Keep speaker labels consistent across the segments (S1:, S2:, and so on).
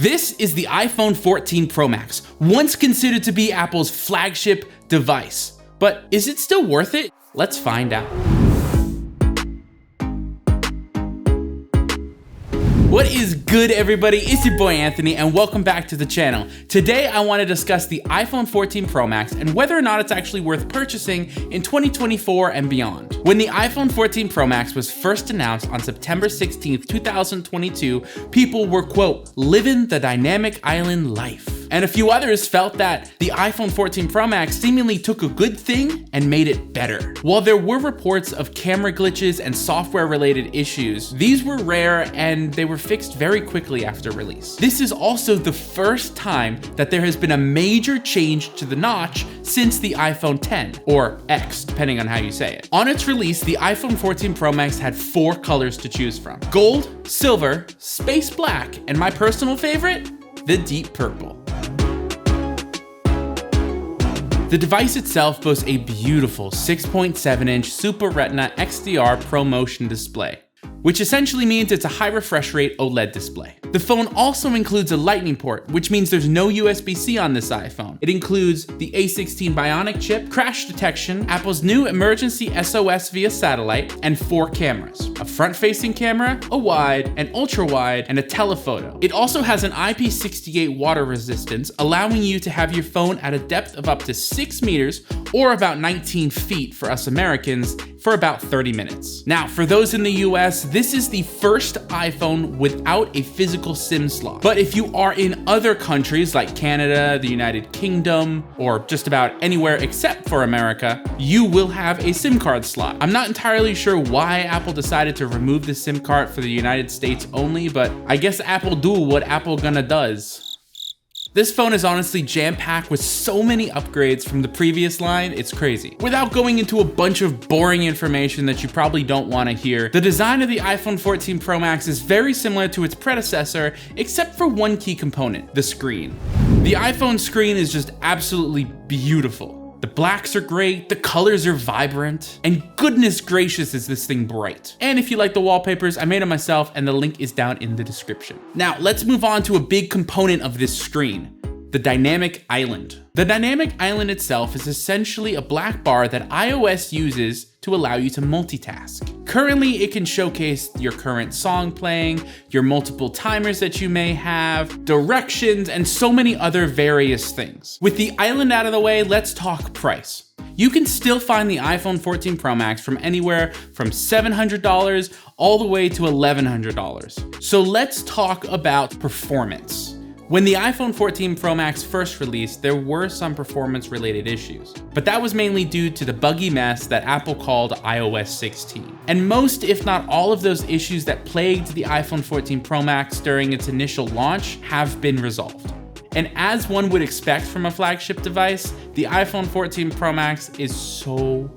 S1: This is the iPhone 14 Pro Max, once considered to be Apple's flagship device. But is it still worth it? Let's find out. What is good, everybody? It's your boy Anthony, and welcome back to the channel. Today, I want to discuss the iPhone 14 Pro Max and whether or not it's actually worth purchasing in 2024 and beyond. When the iPhone 14 Pro Max was first announced on September 16th, 2022, people were, quote, living the dynamic island life. And a few others felt that the iPhone 14 Pro Max seemingly took a good thing and made it better. While there were reports of camera glitches and software-related issues, these were rare and they were fixed very quickly after release. This is also the first time that there has been a major change to the notch since the iPhone 10, or X, depending on how you say it. On its release, the iPhone 14 Pro Max had 4 colors to choose from: gold, silver, space black, and my personal favorite, the deep purple. The device itself boasts a beautiful 6.7-inch Super Retina XDR ProMotion display, which essentially means it's a high refresh rate OLED display. The phone also includes a Lightning port, which means there's no USB-C on this iPhone. It includes the A16 Bionic chip, crash detection, Apple's new emergency SOS via satellite, and 4 cameras: a front-facing camera, a wide, an ultra-wide, and a telephoto. It also has an IP68 water resistance, allowing you to have your phone at a depth of up to 6 meters, or about 19 feet for us Americans, for about 30 minutes. Now, for those in the US, this is the first iPhone without a physical SIM slot. But if you are in other countries like Canada, the United Kingdom, or just about anywhere except for America, you will have a SIM card slot. I'm not entirely sure why Apple decided to remove the SIM card for the United States only, but I guess Apple do what Apple gonna does. This phone is honestly jam-packed with so many upgrades from the previous line, it's crazy. Without going into a bunch of boring information that you probably don't want to hear, the design of the iPhone 14 Pro Max is very similar to its predecessor, except for one key component: the screen. The iPhone screen is just absolutely beautiful. The blacks are great, the colors are vibrant, and goodness gracious is this thing bright. And if you like the wallpapers, I made them myself and the link is down in the description. Now let's move on to a big component of this screen: the dynamic island. The dynamic island itself is essentially a black bar that iOS uses to allow you to multitask. Currently, it can showcase your current song playing, your multiple timers that you may have, directions, and so many other various things. With the island out of the way, let's talk price. You can still find the iPhone 14 Pro Max from anywhere from $700 all the way to $1,100. So let's talk about performance. When the iPhone 14 Pro Max first released, there were some performance-related issues, but that was mainly due to the buggy mess that Apple called iOS 16. And most, if not all, of those issues that plagued the iPhone 14 Pro Max during its initial launch have been resolved. And as one would expect from a flagship device, the iPhone 14 Pro Max is so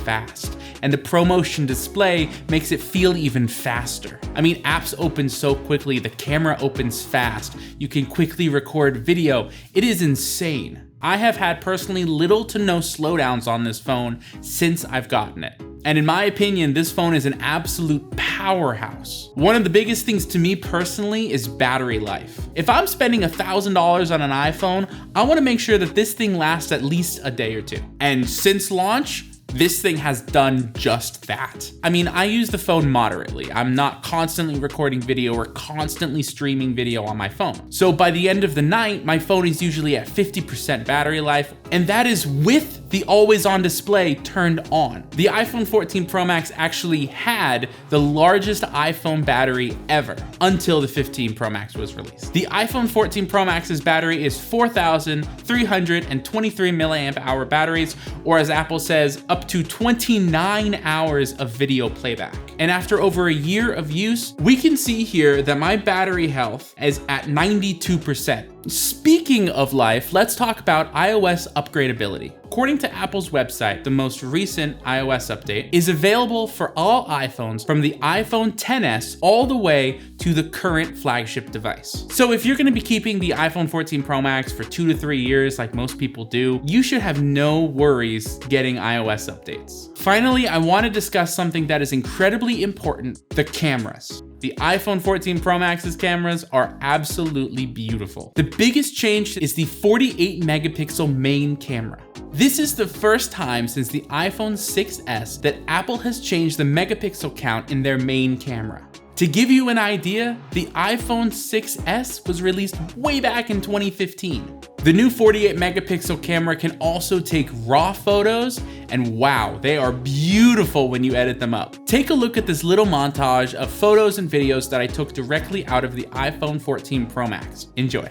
S1: fast, and the ProMotion display makes it feel even faster. I mean, apps open so quickly, the camera opens fast, you can quickly record video. It is insane. I have had personally little to no slowdowns on this phone since I've gotten it. And in my opinion, this phone is an absolute powerhouse. One of the biggest things to me personally is battery life. If I'm spending $1,000 on an iPhone, I want to make sure that this thing lasts at least a day or 2. And since launch, this thing has done just that. I mean, I use the phone moderately. I'm not constantly recording video or constantly streaming video on my phone. So by the end of the night, my phone is usually at 50% battery life, and that is with the always-on display turned on. The iPhone 14 Pro Max actually had the largest iPhone battery ever until the 15 Pro Max was released. The iPhone 14 Pro Max's battery is 4,323 milliamp hour batteries, or as Apple says, up to 29 hours of video playback. And after over a year of use, we can see here that my battery health is at 92%. Speaking of life, let's talk about iOS upgradability. according to Apple's website, the most recent iOS update is available for all iPhones from the iPhone XS all the way to the current flagship device. So if you're gonna be keeping the iPhone 14 Pro Max for 2 to 3 years like most people do, you should have no worries getting iOS updates. Finally, I want to discuss something that is incredibly important: the cameras. The iPhone 14 Pro Max's cameras are absolutely beautiful. The biggest change is the 48 megapixel main camera. This is the first time since the iPhone 6s that Apple has changed the megapixel count in their main camera. To give you an idea, the iPhone 6s was released way back in 2015. The new 48 megapixel camera can also take raw photos, and wow, they are beautiful when you edit them up. Take a look at this little montage of photos and videos that I took directly out of the iPhone 14 Pro Max. Enjoy.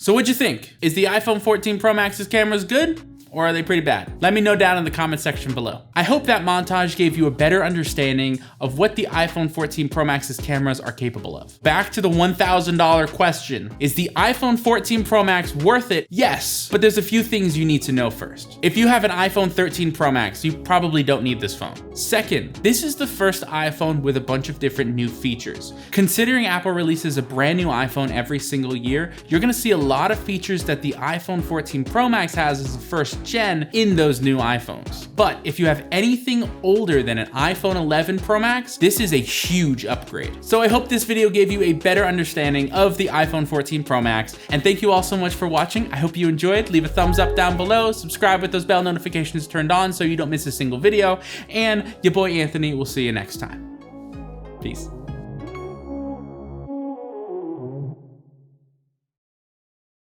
S1: So what'd you think? Is the iPhone 14 Pro Max's cameras good? Or are they pretty bad? Let me know down in the comment section below. I hope that montage gave you a better understanding of what the iPhone 14 Pro Max's cameras are capable of. Back to the $1,000 question. Is the iPhone 14 Pro Max worth it? Yes, but there's a few things you need to know first. If you have an iPhone 13 Pro Max, you probably don't need this phone. Second, this is the first iPhone with a bunch of different new features. Considering Apple releases a brand new iPhone every single year, you're gonna see a lot of features that the iPhone 14 Pro Max has as the first gen in those new iPhones. But if you have anything older than an iPhone 11 Pro Max, this is a huge upgrade. So I hope this video gave you a better understanding of the iPhone 14 Pro Max, and thank you all so much for watching. I hope you enjoyed. Leave a thumbs up down below, subscribe with those bell notifications turned on so you don't miss a single video, and your boy Anthony will see you next time. Peace.